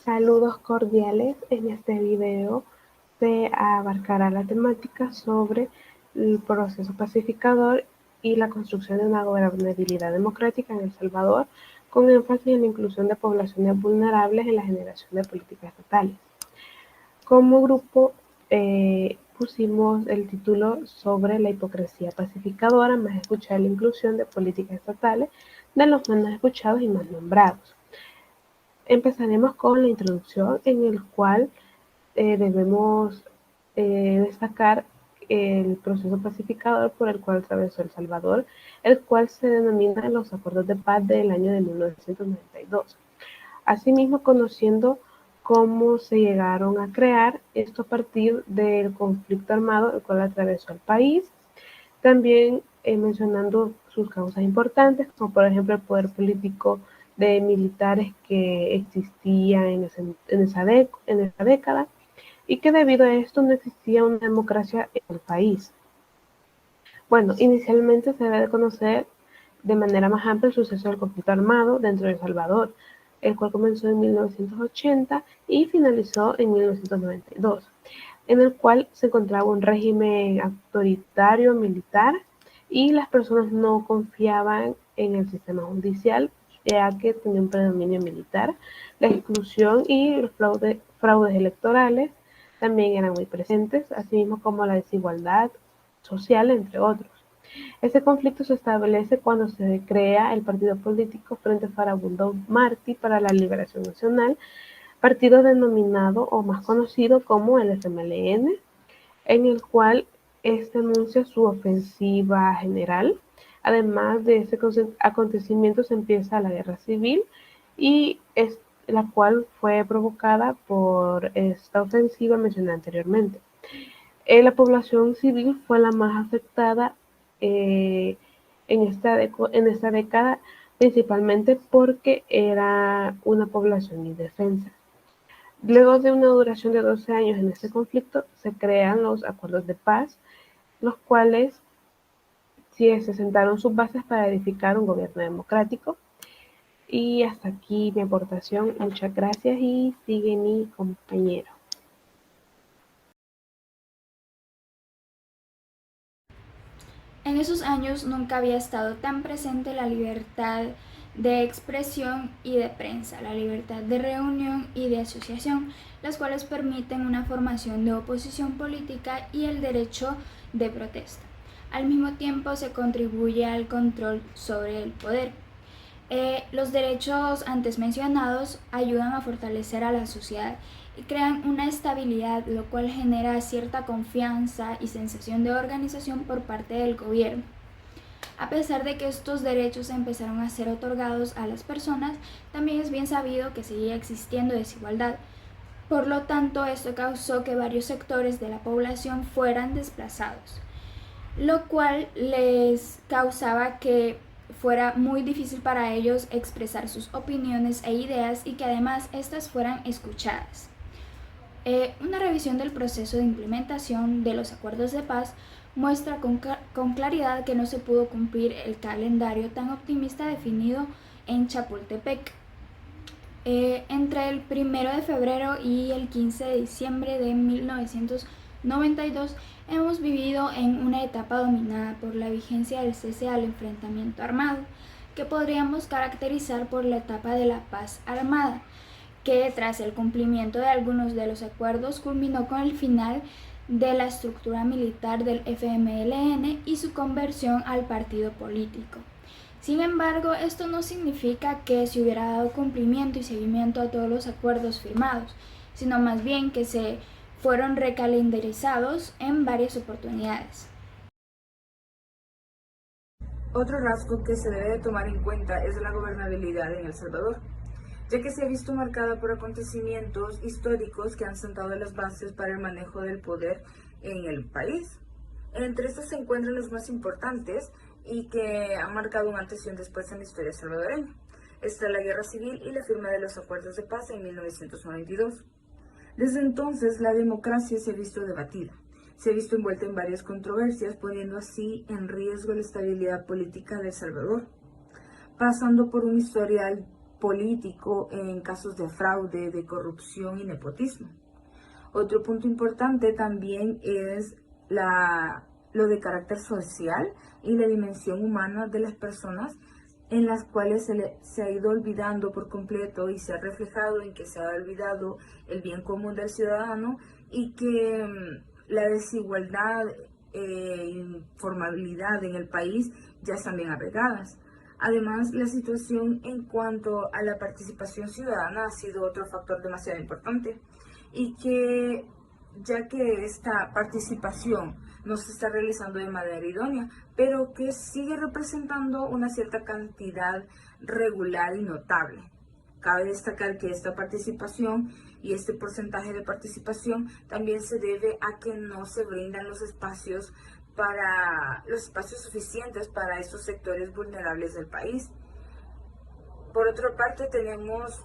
Saludos cordiales. En este video se abarcará la temática sobre el proceso pacificador y la construcción de una gobernabilidad democrática en El Salvador, con énfasis en la inclusión de poblaciones vulnerables en la generación de políticas estatales. Como grupo pusimos el título sobre la hipocresía pacificadora, más escuchar la inclusión de políticas estatales de los menos escuchados y más nombrados. Empezaremos con la introducción, en el cual debemos destacar el proceso pacificador por el cual atravesó El Salvador, el cual se denomina los Acuerdos de Paz del año de 1992. Asimismo, conociendo cómo se llegaron a crear esto a partir del conflicto armado el cual atravesó el país, también mencionando sus causas importantes, como por ejemplo el poder político de militares que existía en esa década, y que debido a esto no existía una democracia en el país. Bueno, inicialmente se debe de conocer de manera más amplia el suceso del conflicto armado dentro de El Salvador, el cual comenzó en 1980 y finalizó en 1992, en el cual se encontraba un régimen autoritario militar y las personas no confiaban en el sistema judicial, ya que tenía un predominio militar. La exclusión y los fraudes electorales también eran muy presentes, así mismo como la desigualdad social, entre otros. Este conflicto se establece cuando se crea el partido político Frente Farabundo Martí para la Liberación Nacional, partido denominado o más conocido como el FMLN, en el cual este anuncia su ofensiva general. Además de ese acontecimiento se empieza la guerra civil, y es la cual fue provocada por esta ofensiva mencionada anteriormente. La población civil fue la más afectada en esta década, principalmente porque era una población indefensa. Luego de una duración de 12 años en este conflicto, se crean los acuerdos de paz, los cuales sí se sentaron sus bases para edificar un gobierno democrático. Y hasta aquí mi aportación. Muchas gracias y sigue mi compañero. En esos años nunca había estado tan presente la libertad de expresión y de prensa, la libertad de reunión y de asociación, las cuales permiten una formación de oposición política y el derecho de protesta. Al mismo tiempo se contribuye al control sobre el poder. Los derechos antes mencionados ayudan a fortalecer a la sociedad y crean una estabilidad, lo cual genera cierta confianza y sensación de organización por parte del gobierno. A pesar de que estos derechos empezaron a ser otorgados a las personas, también es bien sabido que seguía existiendo desigualdad. Por lo tanto, esto causó que varios sectores de la población fueran desplazados, lo cual les causaba que fuera muy difícil para ellos expresar sus opiniones e ideas y que además estas fueran escuchadas. Una revisión del proceso de implementación de los acuerdos de paz muestra con claridad que no se pudo cumplir el calendario tan optimista definido en Chapultepec. Entre el 1 de febrero y el 15 de diciembre de 1992 hemos vivido en una etapa dominada por la vigencia del cese al enfrentamiento armado, que podríamos caracterizar por la etapa de la paz armada, que tras el cumplimiento de algunos de los acuerdos culminó con el final de la estructura militar del FMLN y su conversión al partido político. Sin embargo, esto no significa que se hubiera dado cumplimiento y seguimiento a todos los acuerdos firmados, sino más bien que se fueron recalendarizados en varias oportunidades. Otro rasgo que se debe de tomar en cuenta es la gobernabilidad en El Salvador, ya que se ha visto marcada por acontecimientos históricos que han sentado las bases para el manejo del poder en el país. Entre estos se encuentran los más importantes y que han marcado un antes y un después en la historia salvadoreña. Está la Guerra Civil y la firma de los Acuerdos de Paz en 1992. Desde entonces, la democracia se ha visto debatida, se ha visto envuelta en varias controversias, poniendo así en riesgo la estabilidad política de El Salvador, pasando por un historial político en casos de fraude, de corrupción y nepotismo. Otro punto importante también es lo de carácter social y la dimensión humana de las personas, en las cuales se ha ido olvidando por completo y se ha reflejado en que se ha olvidado el bien común del ciudadano, y que la desigualdad e informalidad en el país ya están bien arraigadas. Además, la situación en cuanto a la participación ciudadana ha sido otro factor demasiado importante, y que ya que esta participación no se está realizando de manera idónea, pero que sigue representando una cierta cantidad regular y notable. Cabe destacar que esta participación y este porcentaje de participación también se debe a que no se brindan los espacios suficientes para estos sectores vulnerables del país. Por otra parte, tenemos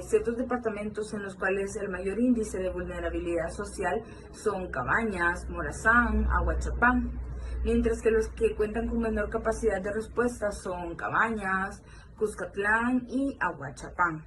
ciertos departamentos en los cuales el mayor índice de vulnerabilidad social son Cabañas, Morazán, Aguachapán, mientras que los que cuentan con menor capacidad de respuesta son Cabañas, Cuscatlán y Aguachapán.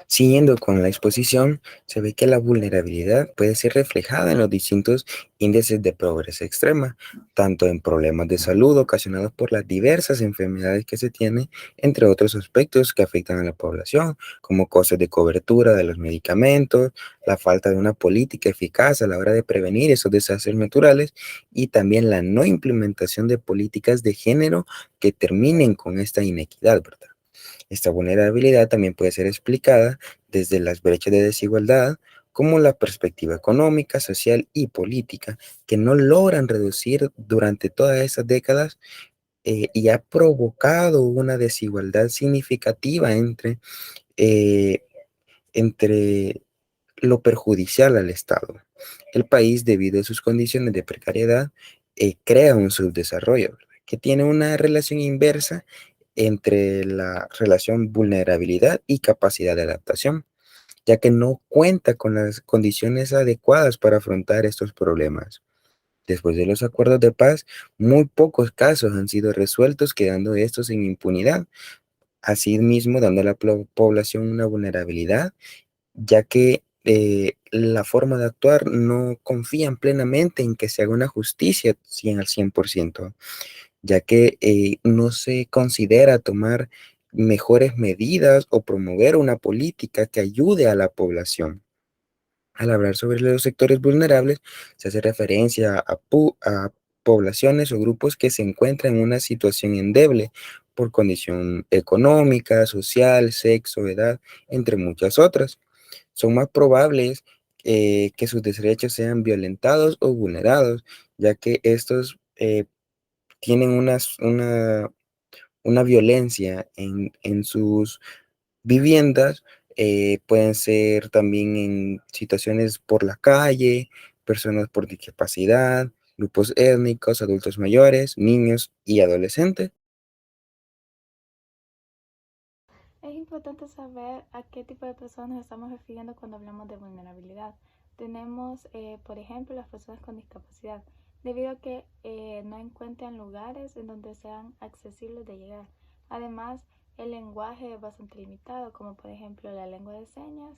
Siguiendo con la exposición, se ve que la vulnerabilidad puede ser reflejada en los distintos índices de pobreza extrema, tanto en problemas de salud ocasionados por las diversas enfermedades que se tienen, entre otros aspectos que afectan a la población, como costes de cobertura de los medicamentos, la falta de una política eficaz a la hora de prevenir esos desastres naturales y también la no implementación de políticas de género que terminen con esta inequidad, ¿verdad? Esta vulnerabilidad también puede ser explicada desde las brechas de desigualdad, como la perspectiva económica, social y política, que no logran reducir durante todas esas décadas, y ha provocado una desigualdad significativa eh, entre lo perjudicial al Estado. El país, debido a sus condiciones de precariedad, crea un subdesarrollo, ¿verdad?, que tiene una relación inversa entre la relación vulnerabilidad y capacidad de adaptación, ya que no cuenta con las condiciones adecuadas para afrontar estos problemas. Después de los acuerdos de paz, muy pocos casos han sido resueltos, quedando estos en impunidad, asimismo dando a la población una vulnerabilidad, ya que la forma de actuar no confían plenamente en que se haga una justicia 100 al 100%, ya que no se considera tomar mejores medidas o promover una política que ayude a la población. Al hablar sobre los sectores vulnerables, se hace referencia a poblaciones o grupos que se encuentran en una situación endeble por condición económica, social, sexo, edad, entre muchas otras. Son más probables que sus derechos sean violentados o vulnerados, ya que estos tienen una violencia en sus viviendas, pueden ser también en situaciones por la calle, personas por discapacidad, grupos étnicos, adultos mayores, niños y adolescentes. Es importante saber a qué tipo de personas nos estamos refiriendo cuando hablamos de vulnerabilidad. Tenemos, por ejemplo, las personas con discapacidad, debido a que no encuentran lugares en donde sean accesibles de llegar. Además, el lenguaje es bastante limitado, como por ejemplo la lengua de señas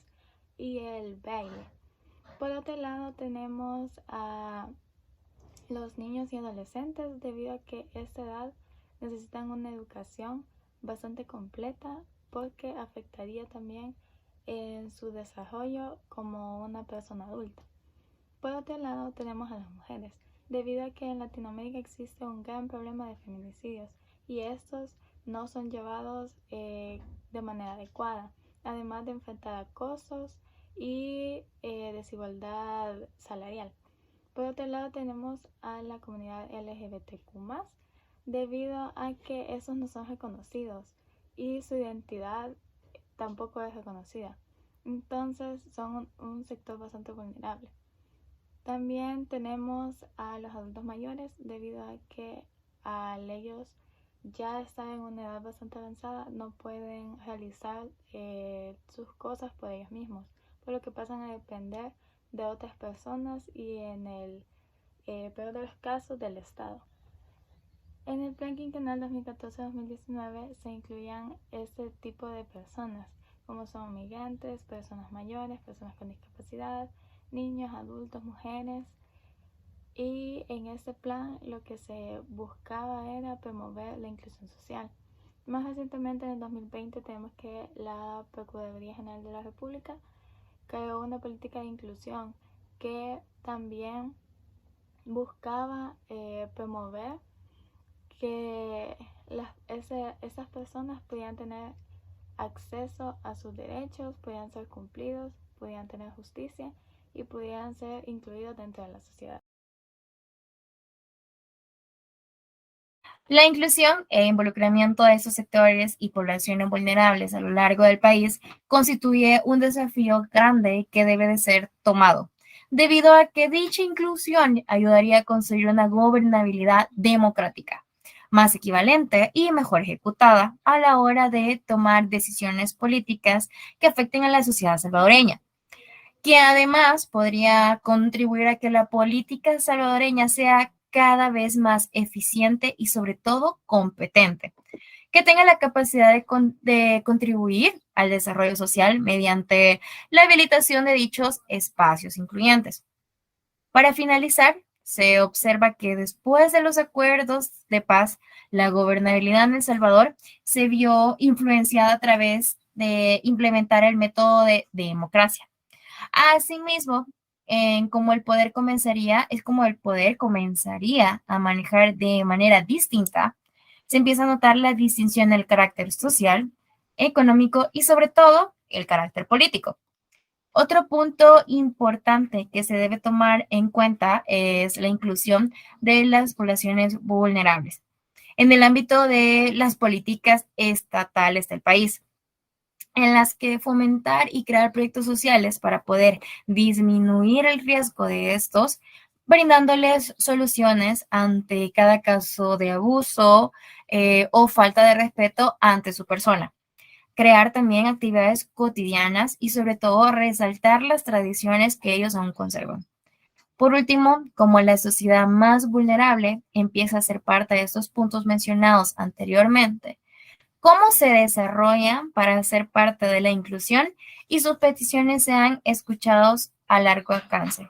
y el braille. Por otro lado, tenemos a los niños y adolescentes, debido a que a esta edad necesitan una educación bastante completa, porque afectaría también en su desarrollo como una persona adulta. Por otro lado, tenemos a las mujeres, debido a que en Latinoamérica existe un gran problema de feminicidios y estos no son llevados de manera adecuada, además de enfrentar acosos y desigualdad salarial. Por otro lado, tenemos a la comunidad LGBTQ+, debido a que esos no son reconocidos y su identidad tampoco es reconocida. Entonces son un sector bastante vulnerable. También tenemos a los adultos mayores, debido a que al ellos ya estar en una edad bastante avanzada, no pueden realizar sus cosas por ellos mismos, por lo que pasan a depender de otras personas y en el peor de los casos del Estado. En el plan quinquenal 2014-2019 se incluían este tipo de personas, como son migrantes, personas mayores, personas con discapacidad, niños, adultos, mujeres. Y en este plan lo que se buscaba era promover la inclusión social. Más recientemente, en el 2020, tenemos que la Procuraduría General de la República creó una política de inclusión que también buscaba promover que esas personas pudieran tener acceso a sus derechos, pudieran ser cumplidos, pudieran tener justicia y pudieran ser incluidos dentro de la sociedad. La inclusión e involucramiento de estos sectores y poblaciones vulnerables a lo largo del país constituye un desafío grande que debe de ser tomado, debido a que dicha inclusión ayudaría a construir una gobernabilidad democrática más equivalente y mejor ejecutada a la hora de tomar decisiones políticas que afecten a la sociedad salvadoreña, que además podría contribuir a que la política salvadoreña sea cada vez más eficiente y sobre todo competente, que tenga la capacidad de contribuir al desarrollo social mediante la habilitación de dichos espacios incluyentes. Para finalizar, se observa que después de los acuerdos de paz, la gobernabilidad en El Salvador se vio influenciada a través de implementar el método de democracia. Asimismo, como el poder comenzaría a manejar de manera distinta, se empieza a notar la distinción del carácter social, económico y sobre todo el carácter político. Otro punto importante que se debe tomar en cuenta es la inclusión de las poblaciones vulnerables en el ámbito de las políticas estatales del país, en las que fomentar y crear proyectos sociales para poder disminuir el riesgo de estos, brindándoles soluciones ante cada caso de abuso o falta de respeto ante su persona. Crear también actividades cotidianas y sobre todo resaltar las tradiciones que ellos aún conservan. Por último, como la sociedad más vulnerable empieza a ser parte de estos puntos mencionados anteriormente, cómo se desarrollan para ser parte de la inclusión y sus peticiones sean escuchados a largo alcance.